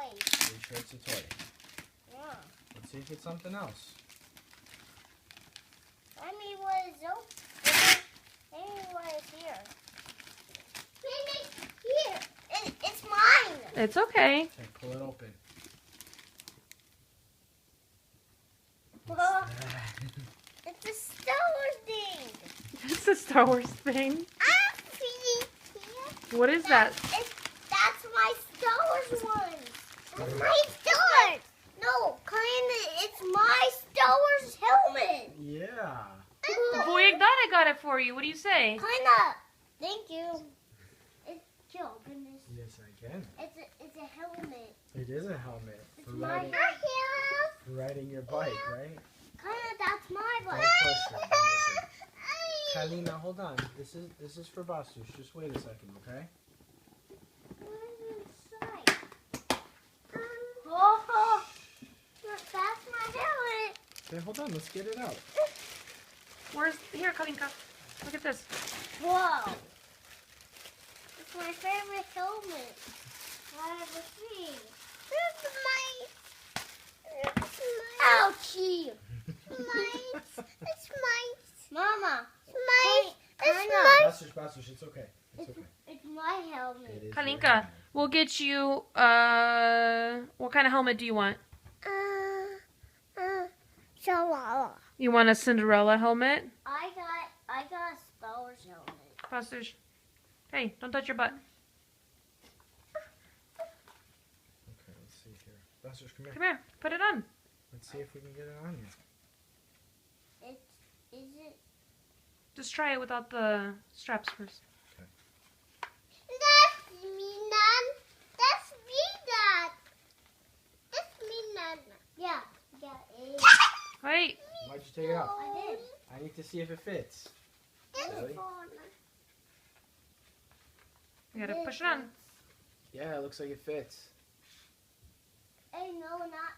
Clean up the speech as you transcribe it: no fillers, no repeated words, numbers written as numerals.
Are you sure it's a toy? Yeah. Let's see if it's something else. I mean, what is open? Maybe what is here? Maybe here. It's mine. It's okay. Okay, pull it open. What's Well, that? it's a Star Wars thing. It's a Star Wars thing. I'm feeling here. What is that? That's my Star Wars one. That's my Star Wars. No, kinda. It's my Star Wars helmet. Yeah. Boy, I got it for you. What do you say? Kinda. Thank you. Can you open this? Yes, I can. It's a helmet. It is a helmet It's for my riding, helmet. for riding your bike, right? Kinda. That's my Don't bike. push it. Don't push it. Kalina, hold on. This is for Bastush. Just wait a second, okay? Oh, that's my helmet. Okay, hold on. Let's get it out. Here, Kalinka. Look at this. Whoa. It's my favorite helmet I've ever seen. Ouchie. It's mine. Mama. Bastush, it's okay. It's okay. It's my helmet. It is your Kalinka, helmet. we'll get you, what kind of helmet do you want? Chihuahua. You want a Cinderella helmet? I got a Star Wars helmet. Bastush. Hey, don't touch your butt. Okay, let's see here. Bastush, come here. Come here. Put it on. Let's see if we can get it on you. Is it? Just try it without the straps first. That's me, Nan. That's me, Dad. That's me, Nan. Yeah. Wait. Why'd you take it off? I did. I need to see if it fits. Really? You gotta push it on. Yeah, it looks like it fits. Hey, no, not